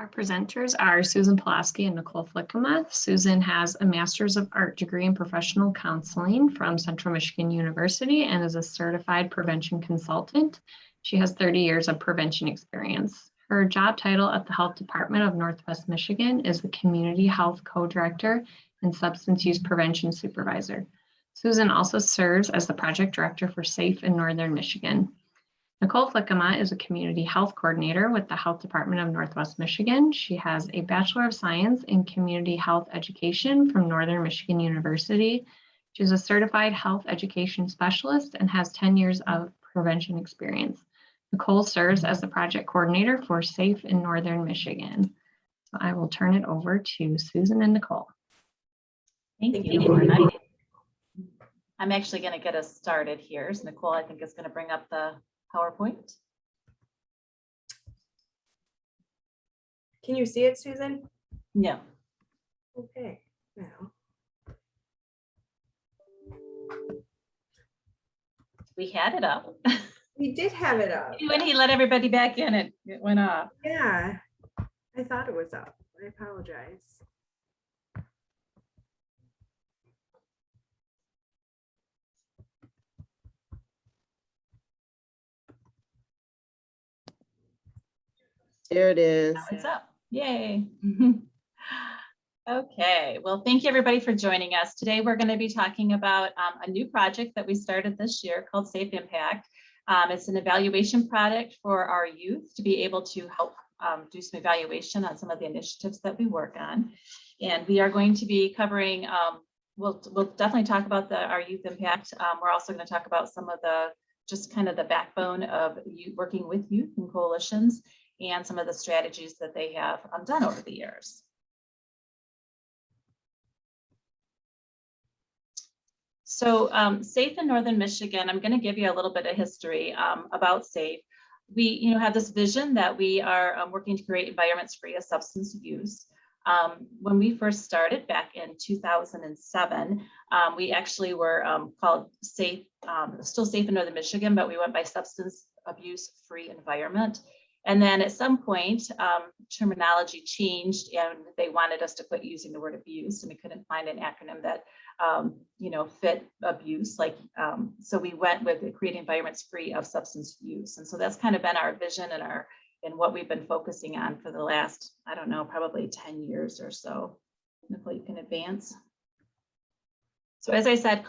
Our presenters are Susan Pulaski and Nicole Flickema. Susan has a Master's of Art degree in Professional Counseling from Central Michigan University and is a certified prevention consultant. She has 30 years of prevention experience. Her job title at the Health Department of Northwest Michigan is the Community Health Co-Director and Substance Use Prevention Supervisor. Susan also serves as the Project Director for SAFE in Northern Michigan. Nicole Flickema is a Community Health Coordinator with the Health Department of Northwest Michigan. She has a Bachelor of Science in Community Health Education from Northern Michigan University. She's a Certified Health Education Specialist and has 10 years of prevention experience. Nicole serves as the Project Coordinator for SAFE in Northern Michigan. So I will turn it over to Susan and Nicole. Thank you. I'm actually going to get us started here. So Nicole, I think, is going to bring up the PowerPoint. Can you see it, Susan? No. Okay. Now. We had it up. We did have it up. When he let everybody back in, it went off. Yeah, I thought it was up. I apologize. There it is. Now it's up. Yay. Okay, well, thank you everybody for joining us. Today we're going to be talking about a new project that we started this year called Safe Impact. It's an evaluation project for our youth to be able to help do some evaluation on some of the initiatives that we work on. And we are going to be covering, we'll definitely talk about our youth impact. We're also going to talk about some of just kind of the backbone of working with youth and coalitions and some of the strategies that they have done over the years. So SAFE in Northern Michigan, I'm going to give you a little bit of history about SAFE. We have this vision that we are working to create environments free of substance use. When we first started back in 2007, we actually were called SAFE, still SAFE in Northern Michigan, but we went by Substance Abuse Free Environment. And then at some point, terminology changed and they wanted us to quit using the word abuse, and we couldn't find an acronym that fit abuse. So we went with creating environments free of substance use. And so that's kind of been our vision and what we've been focusing on for the last, I don't know, probably 10 years or so. Nicole, you can advance. So as I said,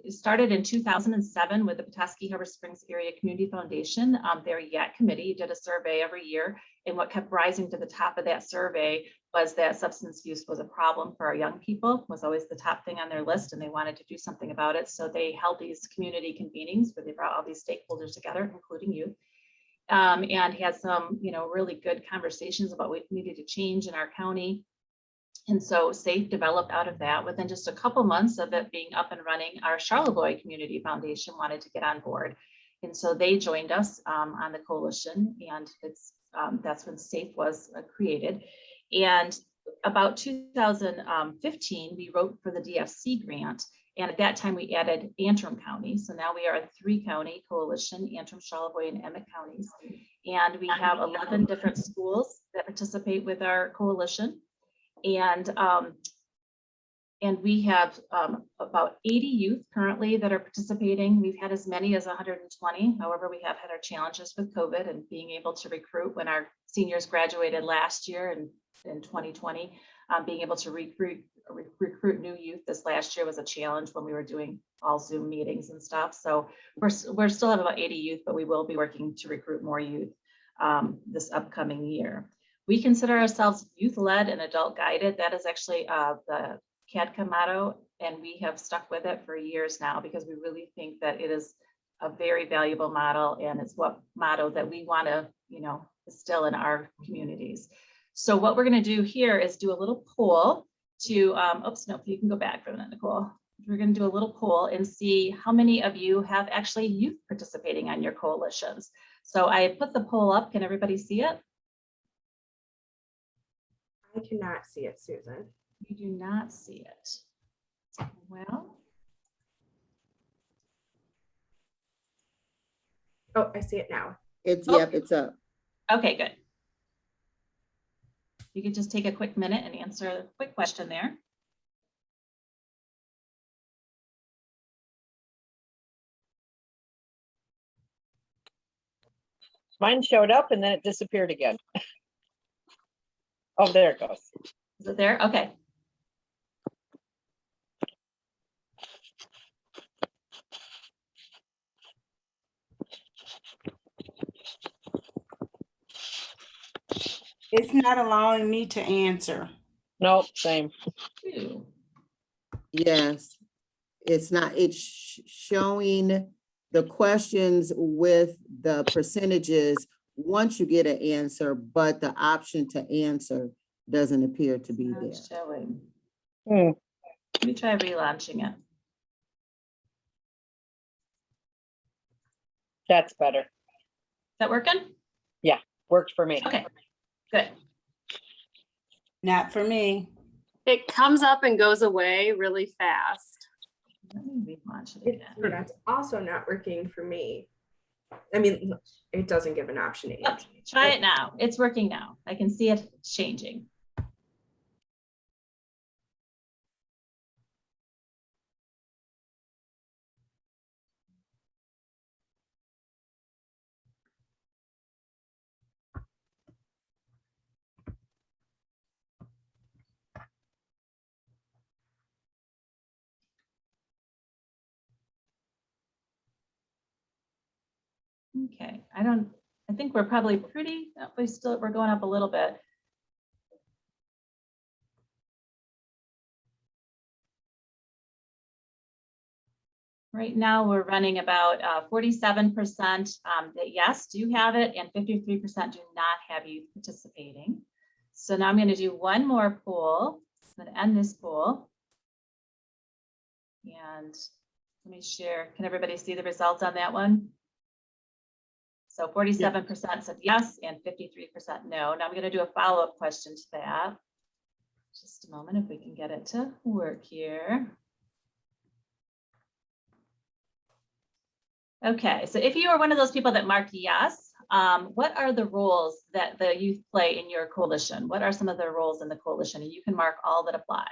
it started in 2007 with the Petoskey Harbor Springs Area Community Foundation. Their YAC committee did a survey every year, and what kept rising to the top of that survey was that substance use was a problem for our young people, was always the top thing on their list, and they wanted to do something about it. So they held these community convenings where they brought all these stakeholders together, including youth, and had some really good conversations about what needed to change in our county. And so SAFE developed out of that. Within just a couple months of it being up and running, our Charlevoix Community Foundation wanted to get on board. And so they joined us on the coalition, and that's when SAFE was created. And about 2015, we wrote for the DFC grant. And at that time, we added Antrim County. So now we are a 3-county coalition, Antrim, Charlevoix, and Emmett counties. And we have 11 different schools that participate with our coalition. And we have about 80 youth currently that are participating. We've had as many as 120. However, we have had our challenges with COVID and being able to recruit when our seniors graduated last year and in 2020. Being able to recruit new youth this last year was a challenge when we were doing all Zoom meetings and stuff. So we're still have about 80 youth, but we will be working to recruit more youth this upcoming year. We consider ourselves youth-led and adult-guided. That is actually the CADCA motto, and we have stuck with it for years now because we really think that it is a very valuable model, and it's what motto that we want to, instill in our communities. So what we're going to do here is do a little poll to, oops, no, you can go back for a minute, Nicole. We're going to do a little poll and see how many of you have actually youth participating on your coalitions. So I put the poll up. Can everybody see it? I cannot see it, Susan. You do not see it. Well. Oh, I see it now. Yep, it's up. Okay, good. you could just take a quick minute and answer a quick question there. Mine showed up and then it disappeared again. Oh, there it goes. Is it there? Okay. It's not allowing me to answer. Nope, same. Two. Yes. It's not, it's showing the questions with the percentages once you get an answer, but the option to answer doesn't appear to be Not there. showing. Hmm. Let me try relaunching it. That's better. Is that working? Worked for me. Okay, good. Not for me. It comes up and goes away really fast. Let me relaunch it again. That's also not working for me. I mean, it doesn't give an option to Oh, answer. try it now. It's working now. I can see it changing. Okay, I think we're probably pretty, we're going up a little bit. Right now, we're running about 47% that yes, do have it, and 53% do not have youth participating. So now I'm going to do one more poll. I'm going to end this poll. And let me share. Can everybody see the results on that one? So 47% said yes, and 53% no. Now I'm going to do a follow-up question to that. Just a moment, if we can get it to work here. Okay, so if you are one of those people that marked yes, what are the roles that the youth play in your coalition? What are some of their roles in the coalition? And you can mark all that apply.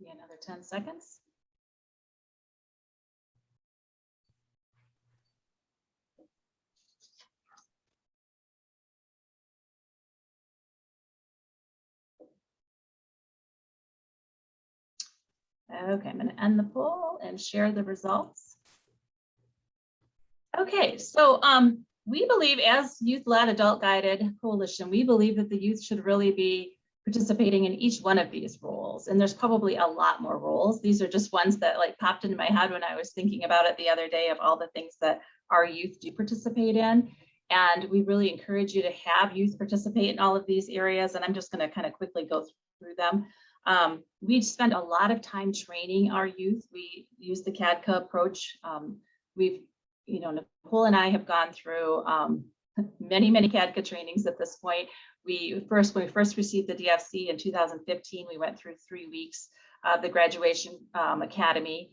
Give me another 10 seconds. Okay, I'm going to end the poll and share the results. Okay, so we believe as youth-led, adult-guided coalition, we believe that the youth should really be participating in each one of these roles. And there's probably a lot more roles. These are just ones that like popped into my head when I was thinking about it the other day of all the things that our youth do participate in. And we really encourage you to have youth participate in all of these areas. And I'm just going to kind of quickly go through them. We spend a lot of time training our youth. We use the CADCA approach. Nicole and I have gone through many CADCA trainings at this point. When we first received the DFC in 2015, we went through 3 weeks of the graduation academy.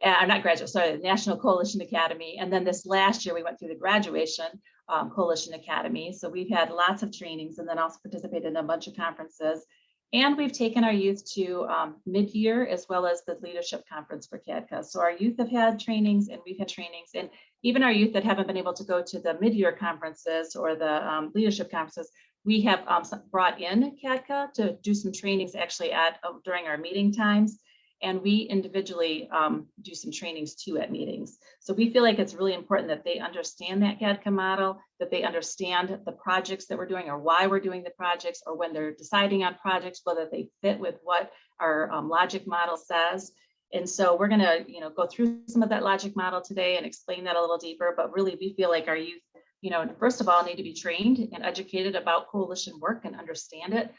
The National Coalition Academy. And then this last year, we went through the graduation Coalition Academy. So we've had lots of trainings and then also participated in a bunch of conferences. And we've taken our youth to mid-year as well as the leadership conference for CADCA. So our youth have had trainings and we've had trainings, and even our youth that haven't been able to go to the mid-year conferences or the leadership conferences, we have brought in CADCA to do some trainings actually during our meeting times. And we individually do some trainings too at meetings. So we feel like it's really important that they understand that CADCA model, that they understand the projects that we're doing or why we're doing the projects, or when they're deciding on projects, whether they fit with what our logic model says. And so we're going to, go through some of that logic model today and explain that a little deeper. But really, we feel like our youth, first of all, need to be trained and educated about coalition work and understand it.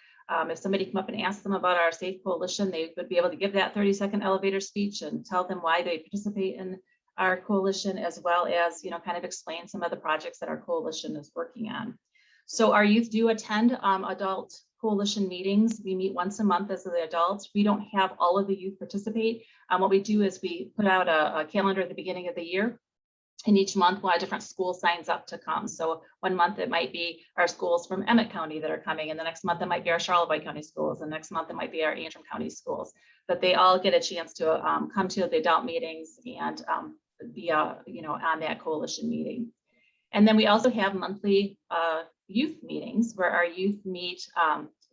If somebody come up and asked them about our Safe Coalition, they would be able to give that 30-second elevator speech and tell them why they participate in our coalition, as well as, kind of explain some of the projects that our coalition is working on. So our youth do attend adult coalition meetings. We meet once a month as the adults. We don't have all of the youth participate. What we do is we put out a calendar at the beginning of the year. And each month, a different school signs up to come. So one month it might be our schools from Emmett County that are coming, and the next month it might be our Charlevoix County schools, and next month it might be our Antrim County schools. But they all get a chance to come to the adult meetings and be, on that coalition meeting. And then we also have monthly youth meetings where our youth meet.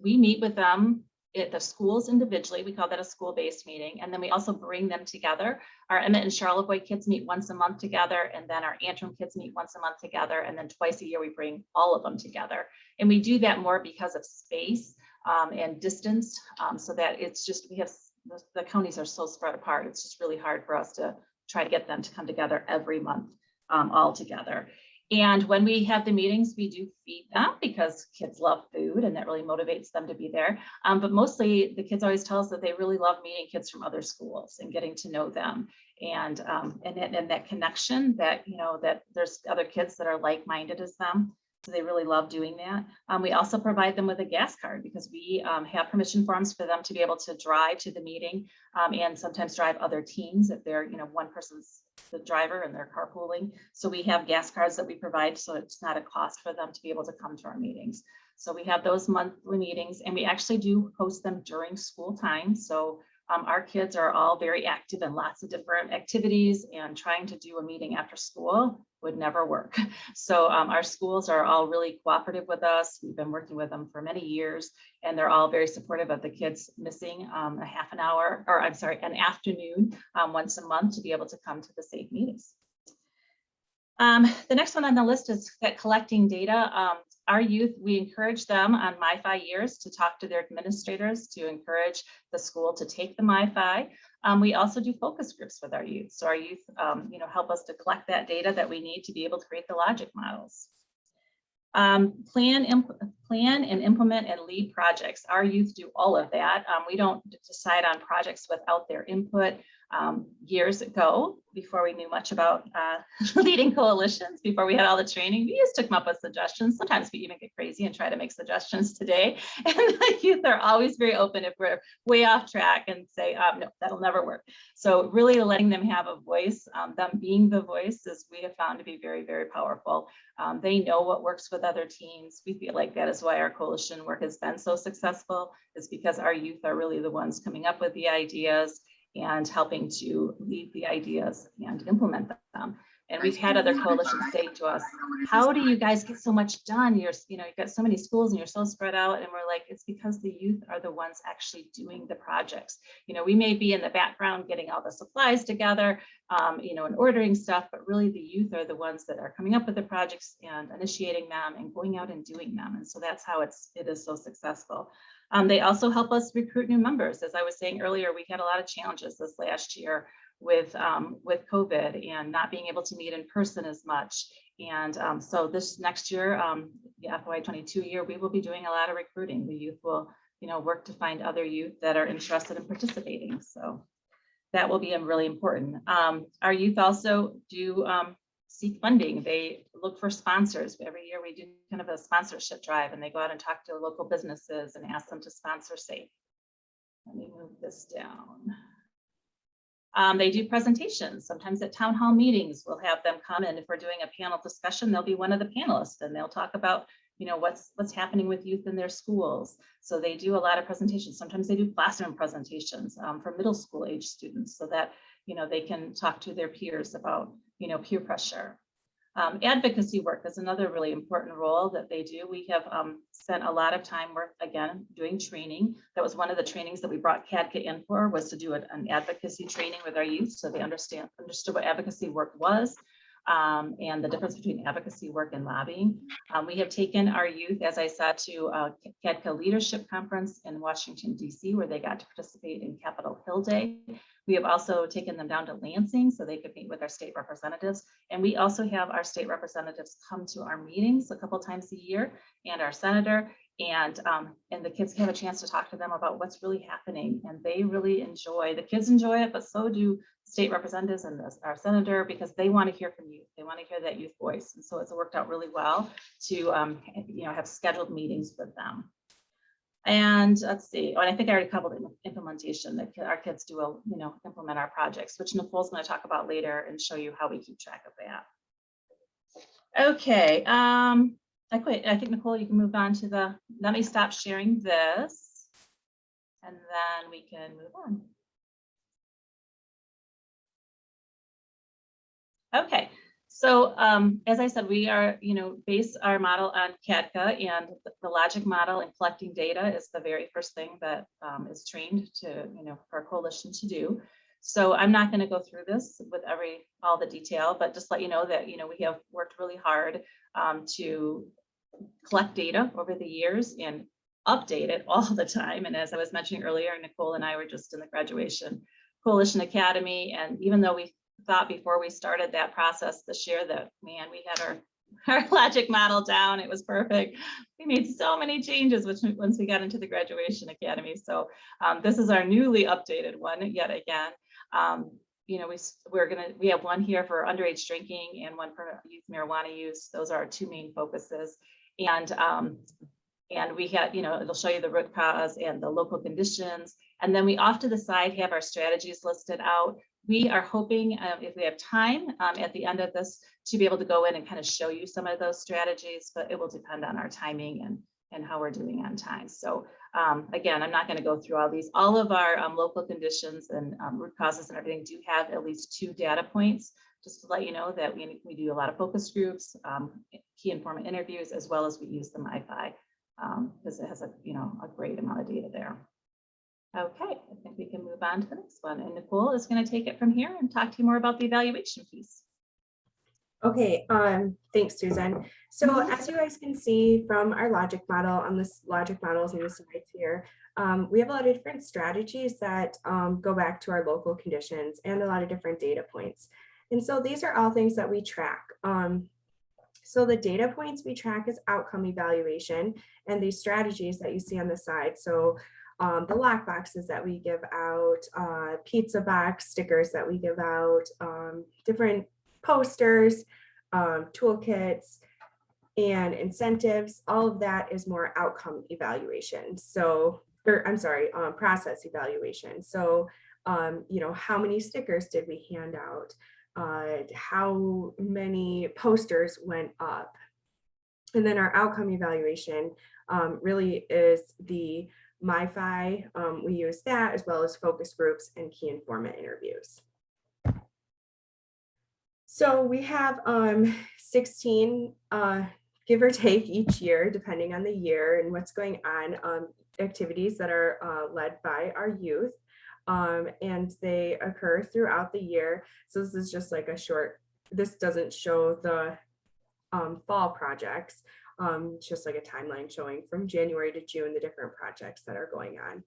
We meet with them at the schools individually. We call that a school-based meeting. And then we also bring them together. Our Emmett and Charlevoix kids meet once a month together, and then our Antrim kids meet once a month together, and then twice a year we bring all of them together. And we do that more because of space and distance, so that it's just, we have, the counties are so spread apart. It's just really hard for us to try to get them to come together every month all together. And when we have the meetings, we do feed them because kids love food and that really motivates them to be there. But mostly the kids always tell us that they really love meeting kids from other schools and getting to know them. And that connection that, that there's other kids that are like-minded as them. So they really love doing that. We also provide them with a gas card because we have permission forms for them to be able to drive to the meeting and sometimes drive other teams if they're, one person's the driver and they're carpooling. So we have gas cards that we provide, so it's not a cost for them to be able to come to our meetings. So we have those monthly meetings, and we actually do host them during school time. So our kids are all very active in lots of different activities, and trying to do a meeting after school would never work. So our schools are all really cooperative with us. We've been working with them for many years, and they're all very supportive of the kids missing a half an hour, or I'm sorry, an afternoon once a month to be able to come to the safe meetings. The next one on the list is that collecting data. Our youth, we encourage them on MyFi years to talk to their administrators to encourage the school to take the MyFi. We also do focus groups with our youth. So our youth, help us to collect that data that we need to be able to create the logic models. Plan and implement and lead projects. Our youth do all of that. We don't decide on projects without their input. Years ago, before we knew much about leading coalitions, before we had all the training, we used to come up with suggestions. Sometimes we even get crazy and try to make suggestions today. And the youth are always very open if we're way off track and say, no, that'll never work. So really letting them have a voice, them being the voice, is we have found to be very, very powerful. They know what works with other teams. We feel like that is why our coalition work has been so successful, is because our youth are really the ones coming up with the ideas and helping to lead the ideas and implement them. And we've had other coalitions say to us, how do you guys get so much done? You've got so many schools and you're so spread out. And we're like, it's because the youth are the ones actually doing the projects. We may be in the background getting all the supplies together, and ordering stuff, but really the youth are the ones that are coming up with the projects and initiating them and going out and doing them. And so that's how it is so successful. They also help us recruit new members. As I was saying earlier, we had a lot of challenges this last year with COVID and not being able to meet in person as much. And so this next year, the FY22 year, we will be doing a lot of recruiting. The youth will, work to find other youth that are interested in participating. So that will be really important. Our youth also do seek funding. They look for sponsors. Every year we do kind of a sponsorship drive, and they go out and talk to local businesses and ask them to sponsor SAFE. Let me move this down. They do presentations. Sometimes at town hall meetings, we'll have them come in. If we're doing a panel discussion, they'll be one of the panelists, and they'll talk about, what's happening with youth in their schools. So they do a lot of presentations. Sometimes they do classroom presentations for middle school age students, so that they can talk to their peers about peer pressure. Advocacy work is another really important role that they do. We have spent a lot of time doing training. That was one of the trainings that we brought CADCA in for, was to do an advocacy training with our youth, so they understood what advocacy work was, and the difference between advocacy work and lobbying. We have taken our youth, as I said, to CADCA Leadership Conference in Washington, D.C., where they got to participate in Capitol Hill Day. We have also taken them down to Lansing so they could meet with our state representatives. And we also have our state representatives come to our meetings a couple times a year, and our senator, and the kids have a chance to talk to them about what's really happening. And they really enjoy, the kids enjoy it, but so do state representatives and our senator, because they want to hear from youth. They want to hear that youth voice. And so it's worked out really well to have scheduled meetings with them. And let's see, and I think I already covered implementation, that our kids do, implement our projects, which Nicole's going to talk about later and show you how we keep track of that. Okay, I think Nicole, you can move on to let me stop sharing this, and then we can move on. Okay, so as I said, we are, base our model on CADCA, and the logic model and collecting data is the very first thing that is trained to, for a coalition to do. So I'm not going to go through this with all the detail, but just let you know that, we have worked really hard to collect data over the years and update it all the time. And as I was mentioning earlier, Nicole and I were just in the graduation coalition academy, and even though we thought before we started that process this year that, man, we had our logic model down, it was perfect. We made so many changes once we got into the graduation academy. So this is our newly updated one yet again. We have one here for underage drinking and one for youth marijuana use. Those are our two main focuses. And we had, it'll show you the root cause and the local conditions. And then we off to the side have our strategies listed out. We are hoping, if we have time at the end of this, to be able to go in and kind of show you some of those strategies, but it will depend on our timing and how we're doing on time. So again, I'm not going to go through all these. All of our local conditions and root causes and everything do have at least 2 data points, just to let you know that we do a lot of focus groups, key informant interviews, as well as we use the MiFi because it has a great amount of data there. Okay, I think we can move on to the next one. And Nicole is going to take it from here and talk to you more about the evaluation piece. Okay, thanks, Susan. So as you guys can see from our logic model on this logic models in the slides here, we have a lot of different strategies that go back to our local conditions and a lot of different data points. And so these are all things that we track. So the data points we track is outcome evaluation and these strategies that you see on the side. So the lock boxes that we give out, pizza box stickers that we give out, different posters, toolkits, and incentives, all of that is more outcome evaluation. So, process evaluation. So, how many stickers did we hand out? How many posters went up? And then our outcome evaluation really is the MiFi. We use that as well as focus groups and key informant interviews. So we have 16, give or take each year, depending on the year and what's going on, activities that are led by our youth. And they occur throughout the year. So this is just like this doesn't show the fall projects, just like a timeline showing from January to June, the different projects that are going on.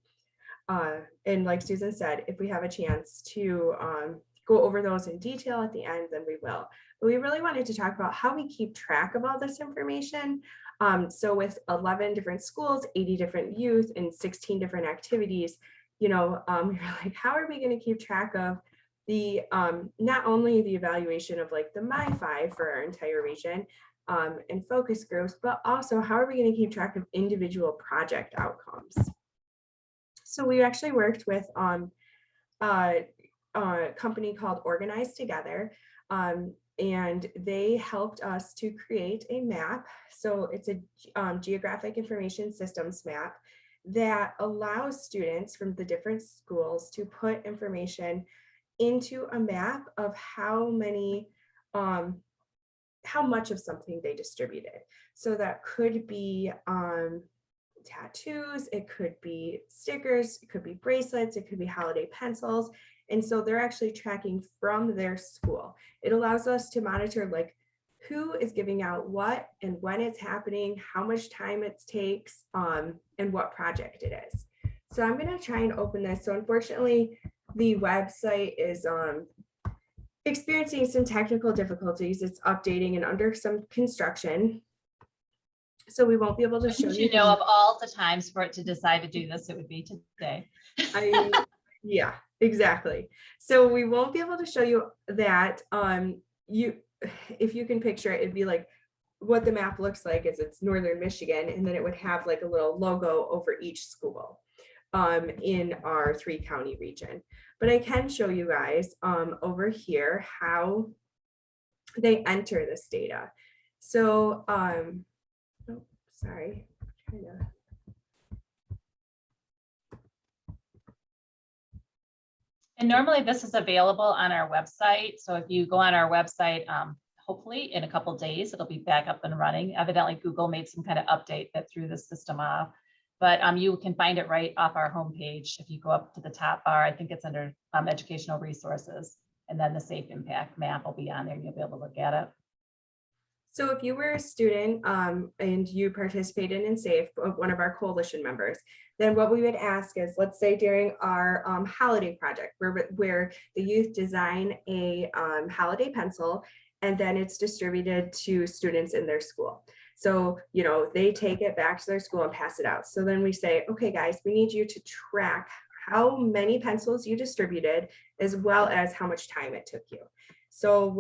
And like Susan said, if we have a chance to go over those in detail at the end, then we will. But we really wanted to talk about how we keep track of all this information. So with 11 different schools, 80 different youth, and 16 different activities, we were like, how are we going to keep track of the not only the evaluation of like the MiFi for our entire region and focus groups, but also how are we going to keep track of individual project outcomes? So we actually worked with a company called Organize Together, and they helped us to create a map. So it's a geographic information systems map that allows students from the different schools to put information into a map of how much of something they distributed. So that could be tattoos, it could be stickers, it could be bracelets, it could be holiday pencils. And so they're actually tracking from their school. It allows us to monitor like who is giving out what and when it's happening, how much time it takes, and what project it is. So I'm going to try and open this. So unfortunately, the website is experiencing some technical difficulties. It's updating and under some construction. So we won't be able to show Shouldn't you. you know of all the times for it to decide to do this, it would be today. Yeah, exactly. So we won't be able to show you that. If you can picture it, it'd be like what the map looks like is it's northern Michigan, and then it would have like a little logo over each school in our 3-county region. But I can show you guys over here how they enter this data. So oh, sorry, trying to. And normally this is available on our website. So if you go on our website, hopefully in a couple of days, it'll be back up and running. Evidently, Google made some kind of update that threw the system off. But you can find it right off our homepage. If you go up to the top bar, I think it's under educational resources. And then the Safe Impact map will be on there and you'll be able to look at it. So if you were a student and you participated in SAFE, one of our coalition members, then what we would ask is, let's say during our holiday project, where the youth design a holiday pencil, and then it's distributed to students in their school. So, you know, they take it back to their school and pass it out. So then we say, okay, guys, we need you to track how many pencils you distributed, as well as how much time it took you. So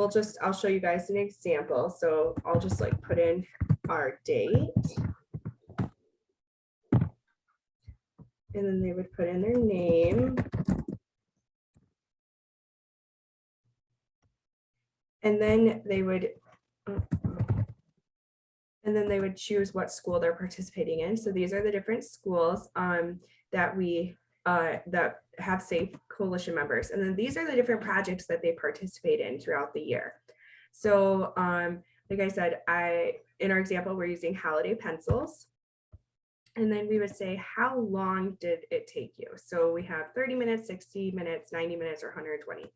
I'll show you guys an example. So I'll just like put in our date. And then they would put in their name. And then they would choose what school they're participating in. So these are the different schools that we that have SAFE coalition members. And then these are the different projects that they participate in throughout the year. So like I said, in our example, we're using holiday pencils. And then we would say, how long did it take you? So we have 30 minutes, 60 minutes, 90 minutes, or 120.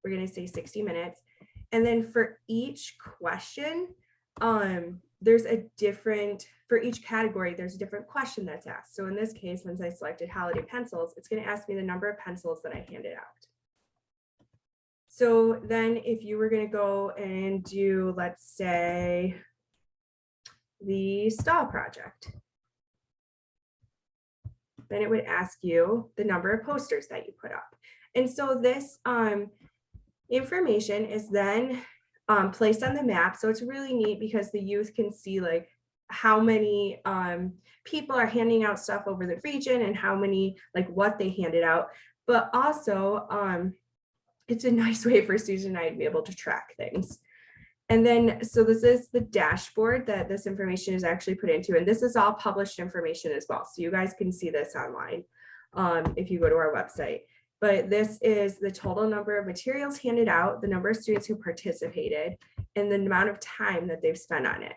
We're going to say 60 minutes. And then for each question, there's a different, for each category, there's a different question that's asked. So in this case, since I selected holiday pencils, it's going to ask me the number of pencils that I handed out. So then if you were going to go and do, let's say, the stall project, then it would ask you the number of posters that you put up. And so this information is then placed on the map. So it's really neat because the youth can see like how many people are handing out stuff over the region and how many, like what they handed out. But also it's a nice way for Susan and I to be able to track things. And then, so this is the dashboard that this information is actually put into, and this is all published information as well. So you guys can see this online if you go to our website. But this is the total number of materials handed out, the number of students who participated, and the amount of time that they've spent on it.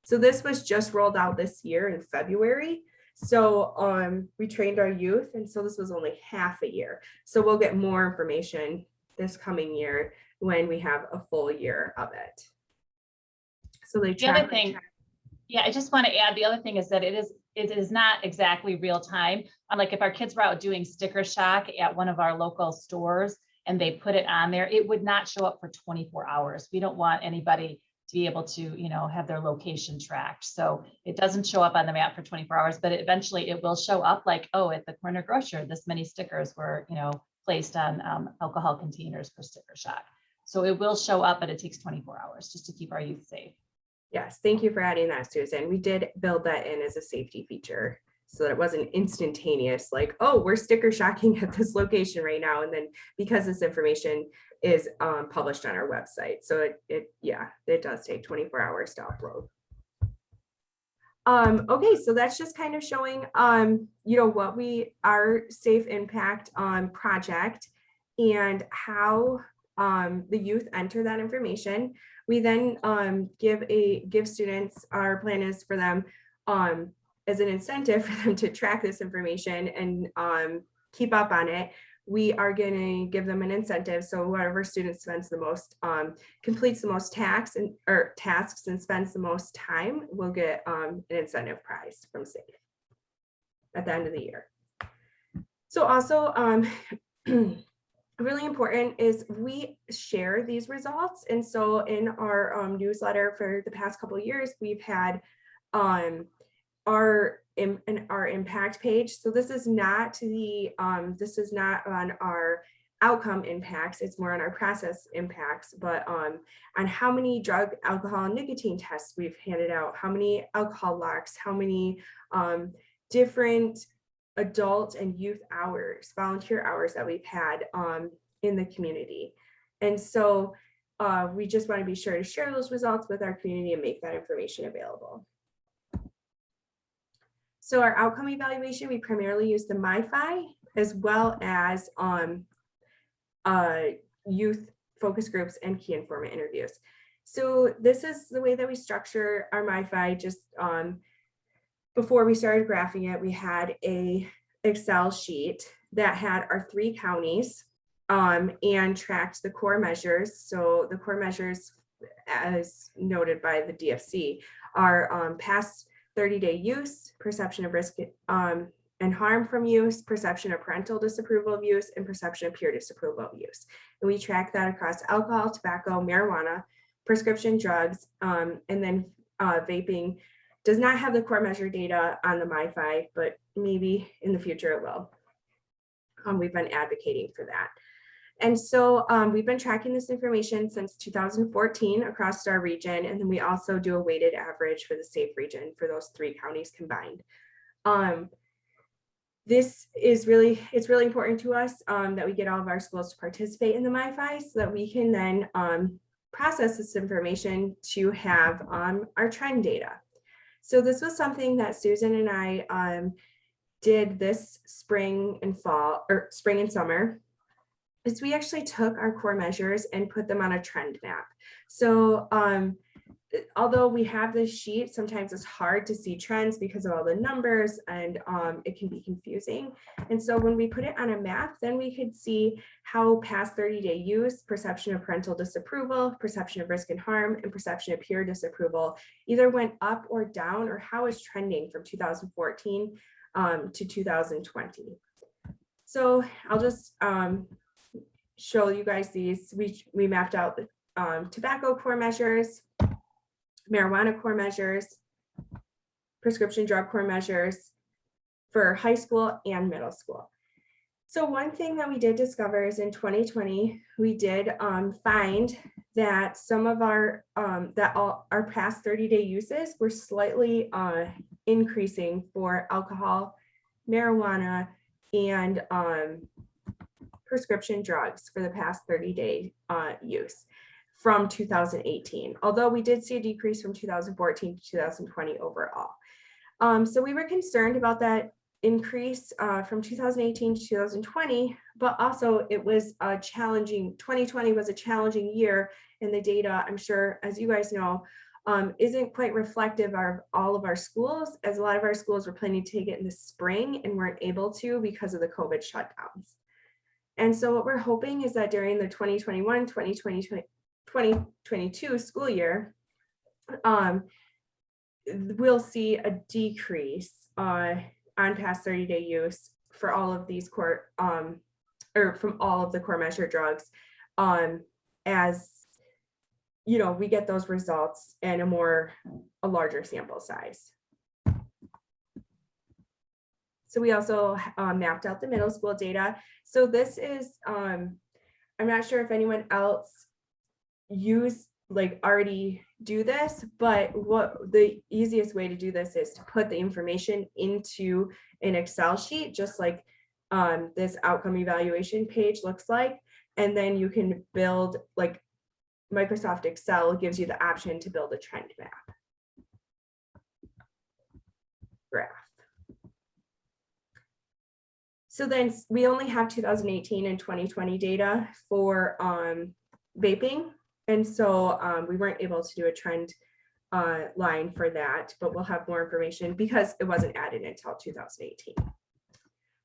So this was just rolled out this year in February. So we trained our youth, and so this was only half a year. So we'll get more information this coming year when we have a full year of it. So they The other thing, yeah, I just want to add, the other thing is that it is not exactly real time. Like if our kids were out doing sticker shock at one of our local stores and they put it on there, it would not show up for 24 hours. We don't want anybody to be able to, you know, have their location tracked. So it doesn't show up on the map for 24 hours, but eventually it will show up like, oh, at the corner grocer, this many stickers were, you know, placed on alcohol containers for sticker shock. So it will show up, but it takes 24 hours just to keep our youth safe. Yes, thank you for adding that, Susan. We did build that in as a safety feature so that it wasn't instantaneous, like, oh, we're sticker shocking at this location right now. And then because this information is published on our website. So it does take 24 hours to upload. Okay, so that's just kind of showing, you know, what our Safe Impact project and how the youth enter that information. We then give students, our plan is for them as an incentive for them to track this information and keep up on it. We are going to give them an incentive. So whoever student spends the most, completes the most tasks and spends the most time will get an incentive prize from SAFE at the end of the year. So also really important is we share these results. And so in our newsletter for the past couple of years, we've had our impact page. So this is not this is not on our outcome impacts, it's more on our process impacts, but on how many drug, alcohol, and nicotine tests we've handed out, how many alcohol locks, how many different adult and youth hours, volunteer hours that we've had in the community. And so we just want to be sure to share those results with our community and make that information available. So our outcome evaluation, we primarily use the MyFi as well as youth focus groups and key informant interviews. So this is the way that we structure our MyFi. Just before we started graphing it, we had a Excel sheet that had our 3 counties and tracked the core measures. So the core measures, as noted by the DFC, are past 30-day use, perception of risk and harm from use, perception of parental disapproval of use, and perception of peer disapproval of use. And we track that across alcohol, tobacco, marijuana, prescription drugs, and then vaping does not have the core measure data on the MyFi, but maybe in the future it will. We've been advocating for that. And so we've been tracking this information since 2014 across our region. And then we also do a weighted average for the SAFE region for those 3 counties combined. This is really important to us that we get all of our schools to participate in the MyFi so that we can then process this information to have our trend data. So this was something that Susan and I did this spring and summer. Is we actually took our core measures and put them on a trend map. So although we have this sheet, sometimes it's hard to see trends because of all the numbers and it can be confusing. And so when we put it on a map, then we could see how past 30-day use, perception of parental disapproval, perception of risk and harm, and perception of peer disapproval either went up or down, or how it's trending from 2014 to 2020. So I'll just show you guys these. We mapped out the tobacco core measures, marijuana core measures, prescription drug core measures for high school and middle school. So one thing that we did discover is in 2020, we did find that some of our our past 30-day uses were slightly increasing for alcohol, marijuana, and prescription drugs for the past 30-day use from 2018, although we did see a decrease from 2014 to 2020 overall. So we were concerned about that increase from 2018 to 2020, but also it was a challenging, 2020 was a challenging year, and the data, I'm sure, as you guys know, isn't quite reflective of all of our schools, as a lot of our schools were planning to take it in the spring and weren't able to because of the COVID shutdowns. And so what we're hoping is that during the 2021-2022 school year, we'll see a decrease on past 30-day use for all of these core, or from all of the core measure drugs, as you know, we get those results and a larger sample size. So we also mapped out the middle school data. So this is, I'm not sure if anyone else already do this, but what the easiest way to do this is to put the information into an Excel sheet, just like this outcome evaluation page looks like. And then you can build, like Microsoft Excel gives you the option to build a trend map graph. So then we only have 2018 and 2020 data for vaping. And so we weren't able to do a trend line for that, but we'll have more information because it wasn't added until 2018.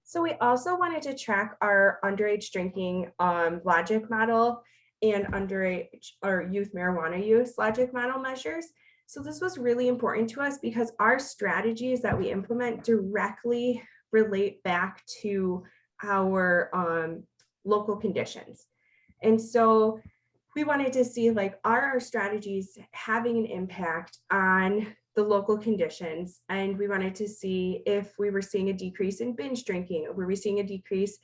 So we also wanted to track our underage drinking logic model and underage or youth marijuana use logic model measures. So this was really important to us because our strategies that we implement directly relate back to our local conditions. And so we wanted to see, like, are our strategies having an impact on the local conditions? And we wanted to see if we were seeing a decrease in binge drinking. Were we seeing a decrease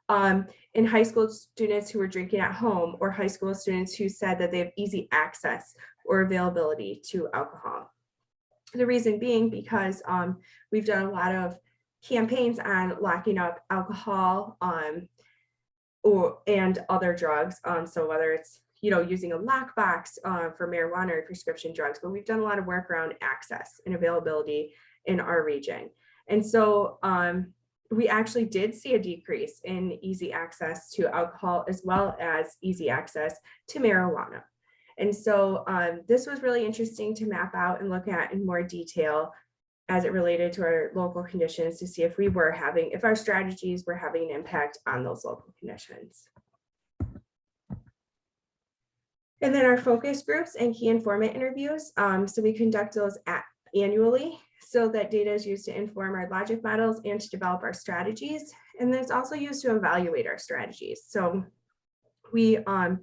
in high school students who were drinking at home, or high school students who said that they have easy access or availability to alcohol? The reason being because we've done a lot of campaigns on locking up alcohol and other drugs. So whether it's, you know, using a lockbox for marijuana or prescription drugs, but we've done a lot of work around access and availability in our region. And so we actually did see a decrease in easy access to alcohol as well as easy access to marijuana. And so this was really interesting to map out and look at in more detail as it related to our local conditions, to see if if our strategies were having an impact on those local conditions. And then our focus groups and key informant interviews. So we conduct those annually. So that data is used to inform our logic models and to develop our strategies. And then it's also used to evaluate our strategies. So we are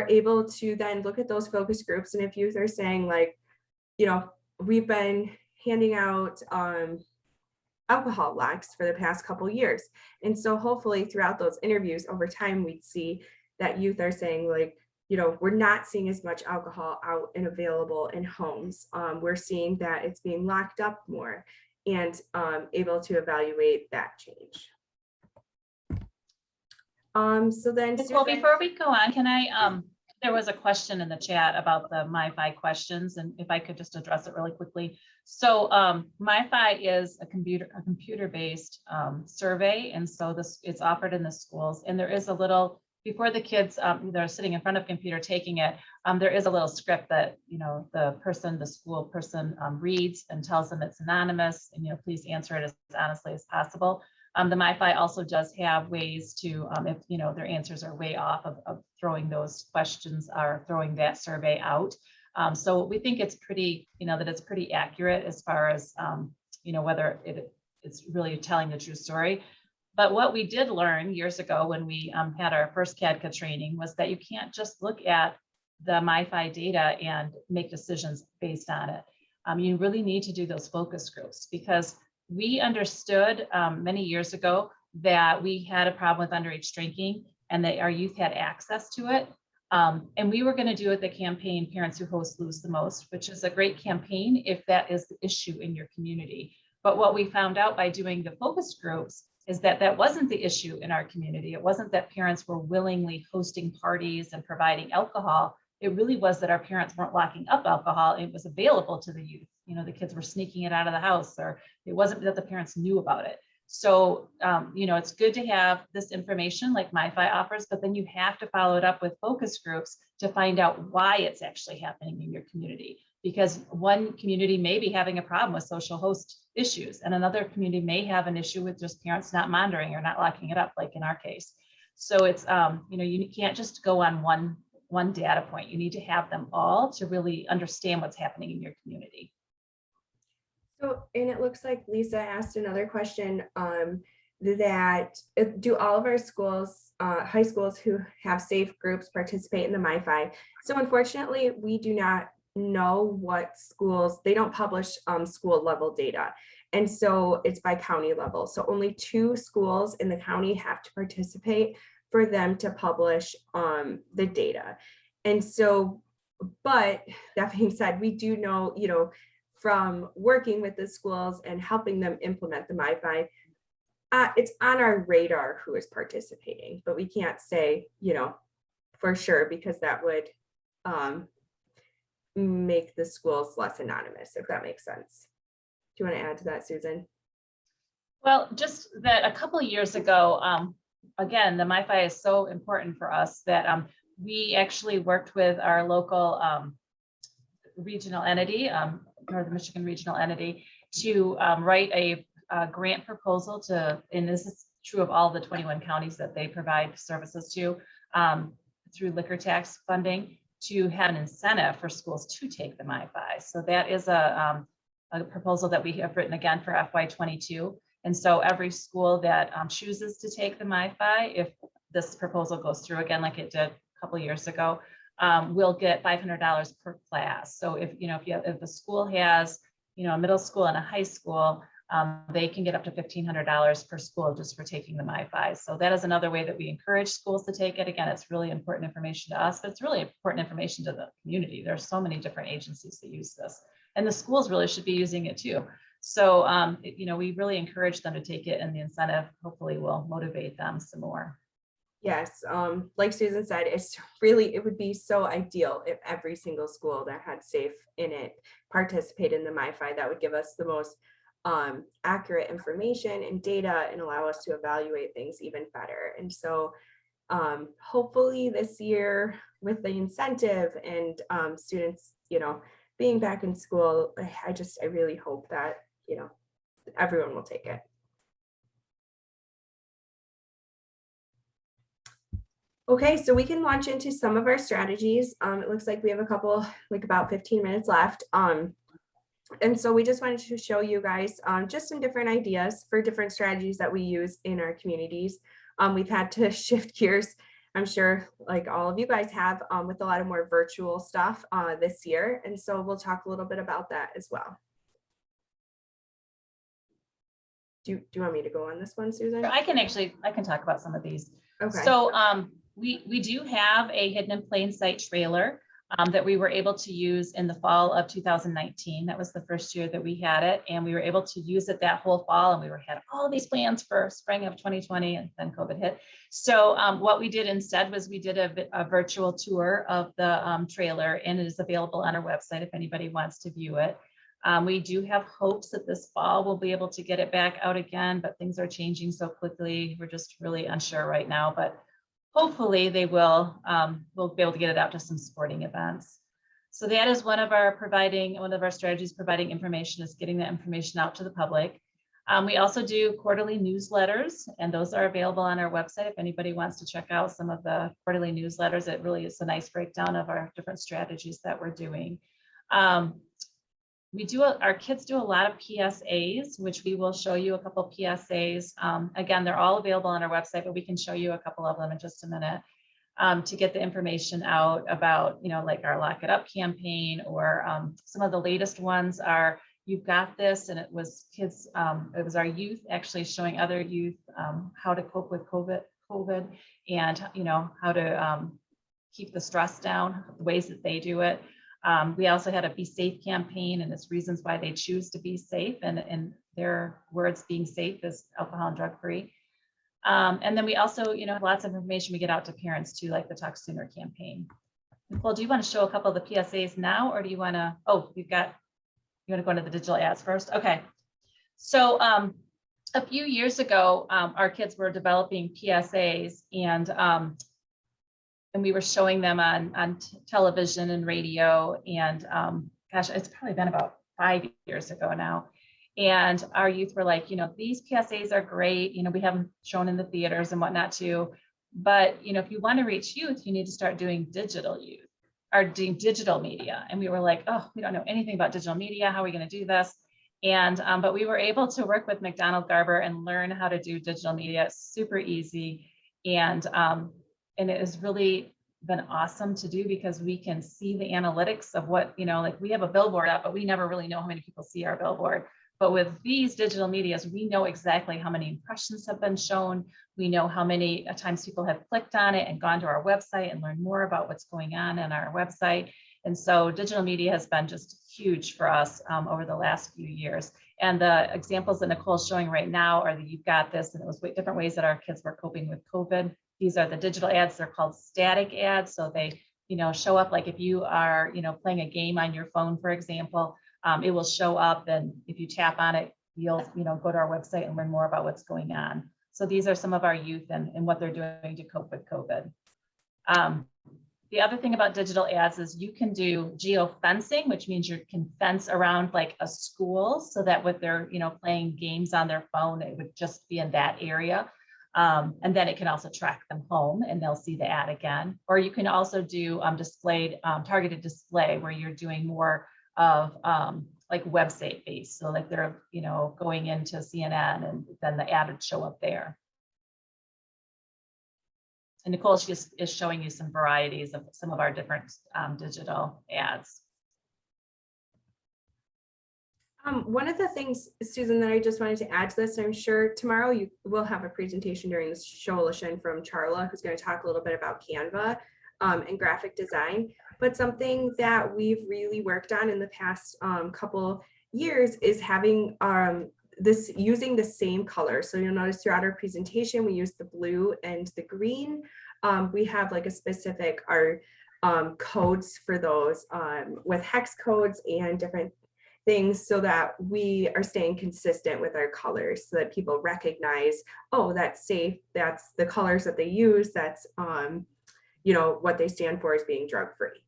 able to then look at those focus groups. And if youth are saying, like, you know, we've been handing out alcohol locks for the past couple years. And so hopefully throughout those interviews over time, we'd see that youth are saying, like, you know, we're not seeing as much alcohol out and available in homes. We're seeing that it's being locked up more, and able to evaluate that change. So then, Well, before we go on, can I, there was a question in the chat about the MyFi questions, and if I could just address it really quickly. So MyFi is a computer-based survey, and so it's offered in the schools, and there is a little, before the kids they're sitting in front of a computer taking it, there is a little script that, you know, the school person reads and tells them it's anonymous, and, you know, please answer it as honestly as possible. The MyFi also does have ways to, if, you know, their answers are way off, of throwing those questions or throwing that survey out. So we think it's pretty, you know, that it's pretty accurate as far as, you know, whether it's really telling the true story. But what we did learn years ago when we had our first CADCA training was that you can't just look at the MyFi data and make decisions based on it. You really need to do those focus groups, because we understood many years ago that we had a problem with underage drinking and that our youth had access to it. And we were going to do it the campaign Parents Who Host Lose the Most, which is a great campaign if that is the issue in your community. But what we found out by doing the focus groups is that that wasn't the issue in our community. It wasn't that parents were willingly hosting parties and providing alcohol. It really was that our parents weren't locking up alcohol. It was available to the youth. You know, the kids were sneaking it out of the house, or it wasn't that the parents knew about it. So, you know, it's good to have this information like MyFi offers, but then you have to follow it up with focus groups to find out why it's actually happening in your community. Because one community may be having a problem with social host issues, and another community may have an issue with just parents not monitoring or not locking it up, like in our case. So it's, you know, you can't just go on one data point. You need to have them all to really understand what's happening in your community. So, and it looks like Lisa asked another question, that do all of our schools, high schools who have safe groups, participate in the MyFi? So unfortunately, we do not know what schools, they don't publish school level data. And so it's by county level. So only 2 schools in the county have to participate for them to publish the data. And so, but that being said, we do know, you know, from working with the schools and helping them implement the MyFi, it's on our radar who is participating, but we can't say, you know, for sure, because that would make the schools less anonymous, if that makes sense. Do you want to add to that, Susan? Well, just that a couple of years ago, again, the MyFi is so important for us that we actually worked with our local regional entity, Northern Michigan regional entity, to write a grant proposal to, and this is true of all the 21 counties that they provide services to through liquor tax funding, to have an incentive for schools to take the MyFi. So that is a proposal that we have written again for FY22. And so every school that chooses to take the MyFi, if this proposal goes through again, like it did a couple years ago, will get $500 per class. So if, if the school has, a middle school and a high school, they can get up to $1,500 per school just for taking the MiFi. So that is another way that we encourage schools to take it. Again, it's really important information to us, but it's really important information to the community. There are so many different agencies that use this, and the schools really should be using it too. So, we really encourage them to take it, and the incentive hopefully will motivate them some more. Yes, like Susan said, it would be so ideal if every single school that had SAFE in it participated in the MiFi. That would give us the most accurate information and data and allow us to evaluate things even better. And so hopefully this year with the incentive and students, being back in school, I really hope that, everyone will take it. Okay, so we can launch into some of our strategies. It looks like we have a couple, like about 15 minutes left. And so we just wanted to show you guys just some different ideas for different strategies that we use in our communities. We've had to shift gears, I'm sure like all of you guys have, with a lot of more virtual stuff this year. And so we'll talk a little bit about that as well. Do you want me to go on this one, Susan? I can talk about some of these. Okay. So we do have a hidden in plain sight trailer that we were able to use in the fall of 2019. That was the first year that we had it, and we were able to use it that whole fall, and we had all these plans for spring of 2020, and then COVID hit. So what we did instead was we did a virtual tour of the trailer, and it is available on our website if anybody wants to view it. We do have hopes that this fall we'll be able to get it back out again, but things are changing so quickly. We're just really unsure right now, but hopefully they will, we'll be able to get it out to some sporting events. So that is one of our strategies, providing information, is getting that information out to the public. We also do quarterly newsletters, and those are available on our website. If anybody wants to check out some of the quarterly newsletters, it really is a nice breakdown of our different strategies that we're doing. Our kids do a lot of PSAs, which we will show you a couple of PSAs. Again, they're all available on our website, but we can show you a couple of them in just a minute to get the information out about, like our Lock It Up campaign, or some of the latest ones are You've Got This, and it was kids, it was our youth actually showing other youth how to cope with COVID and, how to keep the stress down, the ways that they do it. We also had a Be Safe campaign, and it's reasons why they choose to be safe, and in their words, being safe is alcohol and drug free. And then we also, have lots of information we get out to parents too, like the Talk Sooner campaign. Nicole, do you want to show a couple of the PSAs now, or do you want to, you want to go into the digital ads first? Okay. So a few years ago, our kids were developing PSAs, and we were showing them on television and radio, and gosh, it's probably been about 5 years ago now. And our youth were like, these PSAs are great. We have them shown in the theaters and whatnot too. But, if you want to reach youth, you need to start doing digital media. And we were like, oh, we don't know anything about digital media. How are we going to do this? And, but we were able to work with McDonald Garber and learn how to do digital media. It's super easy. And it has really been awesome to do, because we can see the analytics of what, like we have a billboard up, but we never really know how many people see our billboard. But with these digital medias, we know exactly how many impressions have been shown. We know how many times people have clicked on it and gone to our website and learned more about what's going on our website. And so digital media has been just huge for us over the last few years. And the examples that Nicole's showing right now are the You've Got This, and it was different ways that our kids were coping with COVID. These are the digital ads. They're called static ads. So they, show up like if you are, playing a game on your phone, for example, it will show up, and if you tap on it, you'll, go to our website and learn more about what's going on. So these are some of our youth and what they're doing to cope with COVID. The other thing about digital ads is you can do geo fencing, which means you can fence around like a school, so that with their, playing games on their phone, it would just be in that area. And then it can also track them home, and they'll see the ad again. Or you can also do targeted display, where you're doing more of like website based. So like they're, going into CNN, and then the ad would show up there. And Nicole is showing you some varieties of some of our different digital ads. One of the things, Susan, that I just wanted to add to this, I'm sure tomorrow you will have a presentation during this coalition from Charla, who's going to talk a little bit about Canva and graphic design. But something that we've really worked on in the past couple years is having using the same color. So you'll notice throughout our presentation, we use the blue and the green. We have like a specific codes for those with hex codes and different things so that we are staying consistent with our colors so that people recognize, oh, that's safe. That's the colors that they use. That's, you know, what they stand for is being drug-free.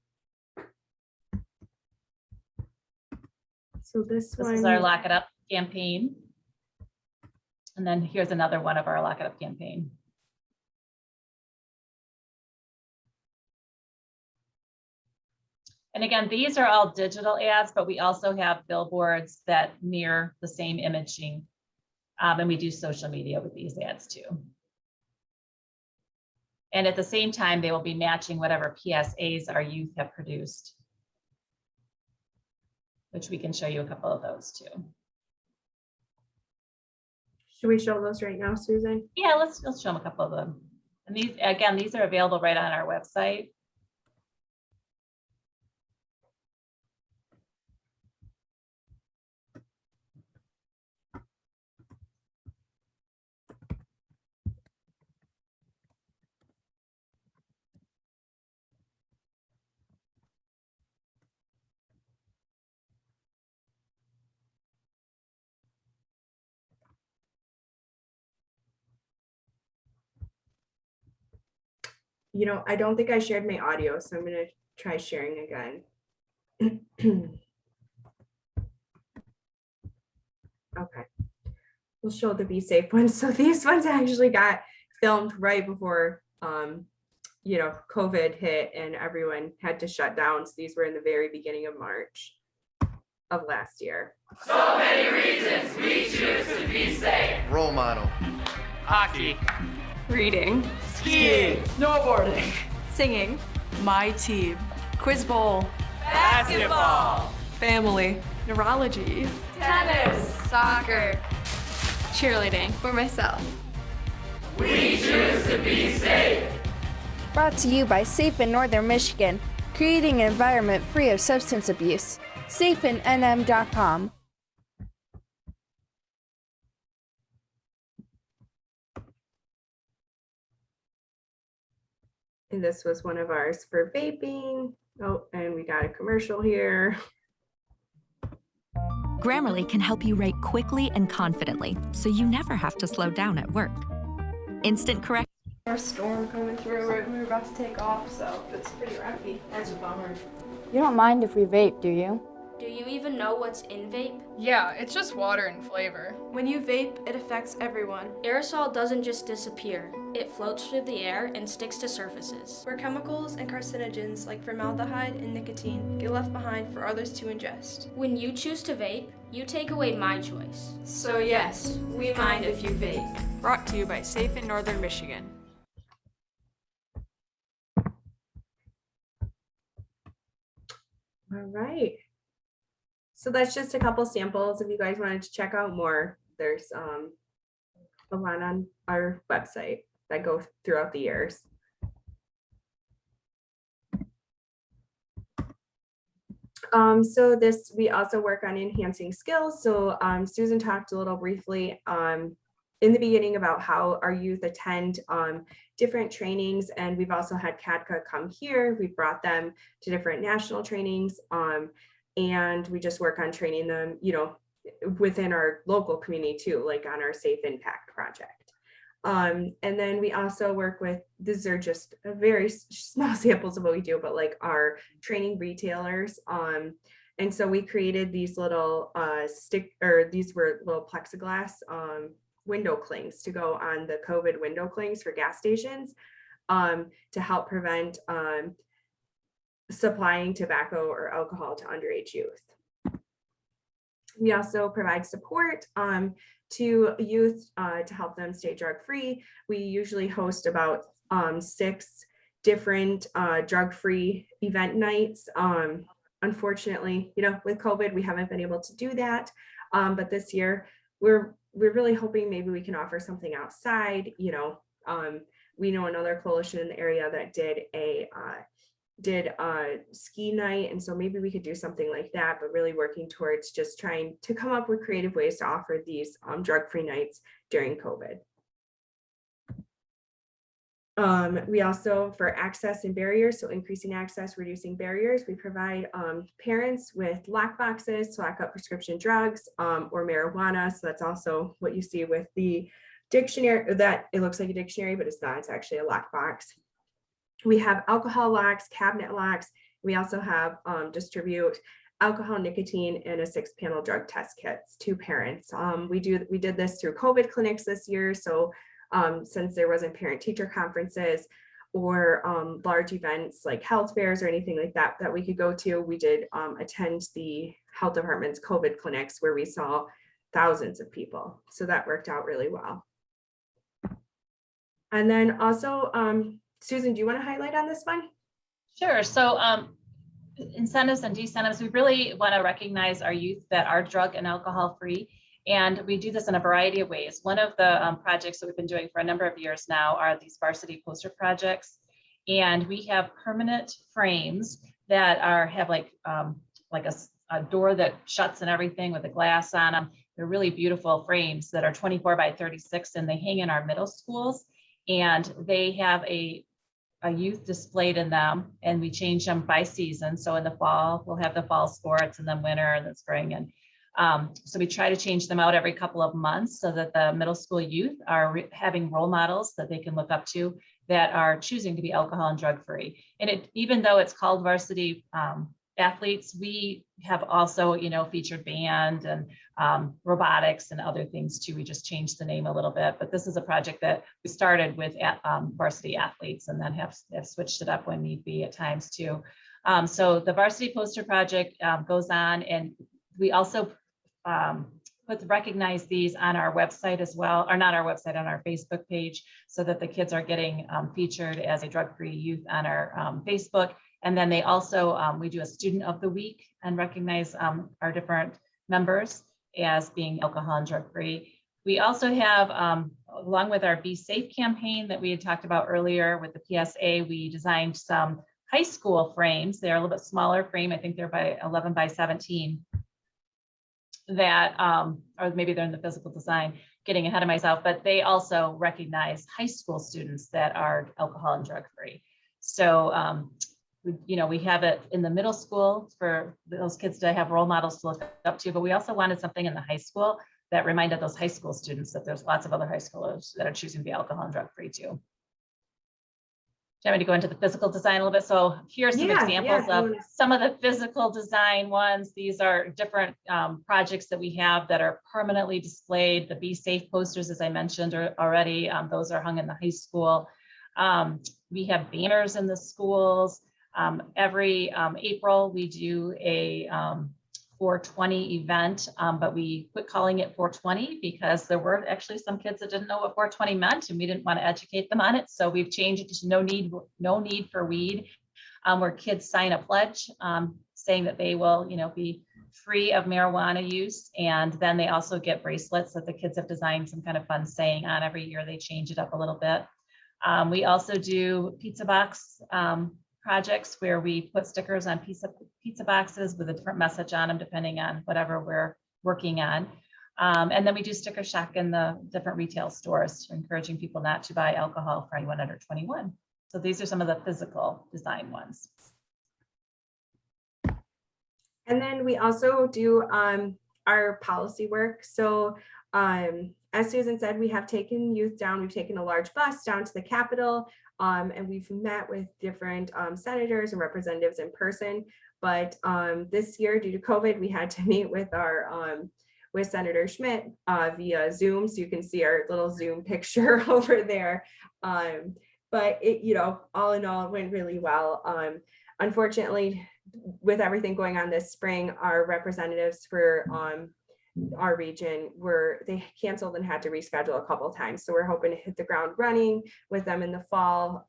So this is our Lock It Up campaign. And then here's another one of our Lock It Up campaign. And again, these are all digital ads, but we also have billboards that mirror the same imaging. And we do social media with these ads too. And at the same time, they will be matching whatever PSAs our youth have produced, which we can show you a couple of those too. Should we show those right now, Susan? Yeah, let's show them a couple of them. And these, again, these are available right on our website. You know, I don't think I shared my audio, so I'm going to try sharing again. Okay, we'll show the Be Safe ones. So these ones actually got filmed right before, you know, COVID hit and everyone had to shut down. So these were in the very beginning of March of last year. So many reasons we choose to be safe. Role model. Hockey. Reading. Skiing. Snowboarding. Singing. My team. Quiz bowl. Basketball. Family. Neurology. Tennis. Soccer. Cheerleading. For myself. We choose to be safe. Brought to you by Safe in Northern Michigan, creating an environment free of substance abuse. safeinnm.com. And this was one of ours for vaping. Oh, and we got a commercial here. Grammarly can help you write quickly and confidently, so you never have to slow down at work. Instant correct. A storm coming through right when we were about to take off, so it's pretty roughy. That's a bummer. You don't mind if we vape, do you? Do you even know what's in vape? Yeah, it's just water and flavor. When you vape, it affects everyone. Aerosol doesn't just disappear. It floats through the air and sticks to surfaces. Where chemicals and carcinogens like formaldehyde and nicotine get left behind for others to ingest. When you choose to vape, you take away my choice. So yes, we mind if you vape. Brought to you by Safe in Northern Michigan. All right. So that's just a couple samples. If you guys wanted to check out more, there's a lot on our website that go throughout the years. So this, we also work on enhancing skills. So Susan talked a little briefly in the beginning about how our youth attend different trainings, and we've also had CADCA come here. We brought them to different national trainings, and we just work on training them, you know, within our local community too, like on our Safe Impact project. And then we also work with, these are just a very small samples of what we do, but like our training retailers. And so we created these little these were little plexiglass window clings to go on the COVID window clings for gas stations to help prevent supplying tobacco or alcohol to underage youth. We also provide support to youth to help them stay drug-free. We usually host about 6 different drug-free event nights. Unfortunately, with COVID, we haven't been able to do that. But this year, we're really hoping maybe we can offer something outside. We know another coalition in the area that did a ski night, and so maybe we could do something like that, but really working towards just trying to come up with creative ways to offer these drug-free nights during COVID. We also, for access and barriers, so increasing access, reducing barriers, we provide parents with lock boxes to lock up prescription drugs or marijuana. So that's also what you see with the dictionary, that it looks like a dictionary, but it's not, it's actually a lockbox. We have alcohol locks, cabinet locks. We also have distribute alcohol, nicotine, and a 6-panel drug test kits to parents. We did this through COVID clinics this year. So since there wasn't parent-teacher conferences or large events like health fairs or anything like that that we could go to, we did attend the health department's COVID clinics where we saw thousands of people. So that worked out really well. And then also, Susan, do you want to highlight on this one? Sure. So incentives and decentives, we really want to recognize our youth that are drug and alcohol free. And we do this in a variety of ways. One of the projects that we've been doing for a number of years now are these Varsity poster projects. And we have permanent frames that have like a door that shuts and everything with a glass on them. They're really beautiful frames that are 24 by 36, and they hang in our middle schools. And they have a youth displayed in them, and we change them by season. So in the fall, we'll have the fall sports, and then winter, and then spring. And so we try to change them out every couple of months so that the middle school youth are having role models that they can look up to that are choosing to be alcohol and drug free. And even though it's called Varsity Athletes, we have also, featured band and robotics and other things too. We just changed the name a little bit, but this is a project that we started with Varsity Athletes and then have switched it up when need be at times too. So the Varsity Poster Project goes on, and we also recognize these on our website as well, or not our website, on our Facebook page, so that the kids are getting featured as a drug-free youth on our Facebook. And then they also, we do a student of the week and recognize our different members as being alcohol and drug-free. We also have, along with our Be Safe campaign that we had talked about earlier with the PSA, we designed some high school frames. They're a little bit smaller frame. I think they're by 11 by 17. That, or maybe they're in the physical design, getting ahead of myself, but they also recognize high school students that are alcohol and drug free. So, we have it in the middle school for those kids to have role models to look up to, but we also wanted something in the high school that reminded those high school students that there's lots of other high schoolers that are choosing to be alcohol and drug free too. Do you want me to go into the physical design a little bit? So here's some examples of some of the physical design ones. These are different projects that we have that are permanently displayed. The Be Safe posters, as I mentioned already, those are hung in the high school. We have banners in the schools. Every April, we do a 420 event, but we quit calling it 420 because there were actually some kids that didn't know what 420 meant, and we didn't want to educate them on it. So we've changed it to no need for weed, where kids sign a pledge saying that they will, be free of marijuana use. And then they also get bracelets that the kids have designed some kind of fun saying on every year. They change it up a little bit. We also do pizza box projects where we put stickers on pizza boxes with a different message on them, depending on whatever we're working on. And then we do sticker shock in the different retail stores, encouraging people not to buy alcohol for anyone under 21. So these are some of the physical design ones. And then we also do our policy work. So as Susan said, we have taken youth down. We've taken a large bus down to the Capitol. And we've met with different senators and representatives in person. But this year, due to COVID, we had to meet with our with Senator Schmidt via Zoom. So you can see our little Zoom picture over there. But it, all in all, it went really well. Unfortunately, with everything going on this spring, our representatives for our region they canceled and had to reschedule a couple times. So we're hoping to hit the ground running with them in the fall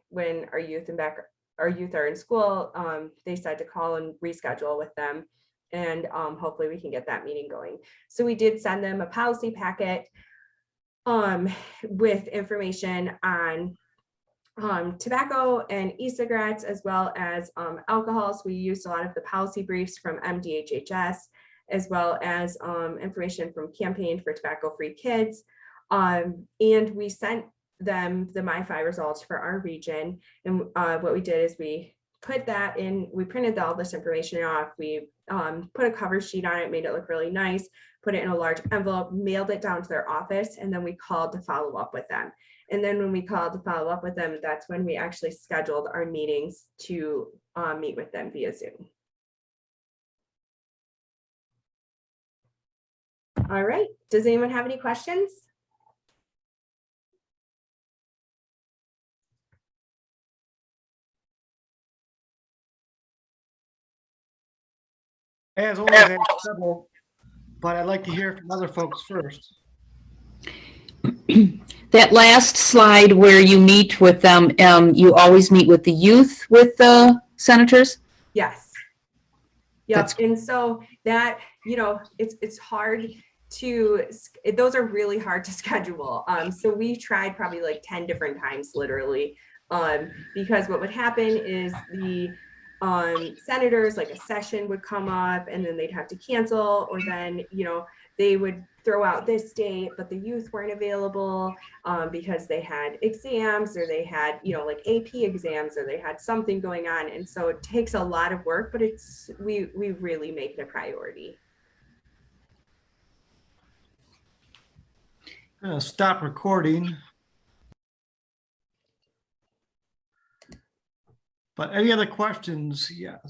when our youth are in school. They said to call and reschedule with them, and hopefully we can get that meeting going. So we did send them a policy packet with information on tobacco and e-cigarettes, as well as alcohols. We used a lot of the policy briefs from MDHHS, as well as information from Campaign for Tobacco-Free Kids. And we sent them the MyFi results for our region. And what we did is we put that in, we printed all this information off. We put a cover sheet on it, made it look really nice, put it in a large envelope, mailed it down to their office, and then we called to follow up with them. And then when we called to follow up with them, that's when we actually scheduled our meetings to meet with them via Zoom. All right, does anyone have any questions? As always, I have several, but I'd like to hear from other folks first. That last slide where you meet with them, you always meet with the youth with the senators? Yes. Yep. And so that, you know, it's hard to, those are really hard to schedule. So we tried probably like 10 different times, literally, because what would happen is the senators, like a session would come up and then they'd have to cancel, or then, you know, they would throw out this date, but the youth weren't available because they had exams, or they had, you know, like AP exams, or they had something going on. And so it takes a lot of work, but we really make it a priority. Stop recording. But any other questions? Yeah.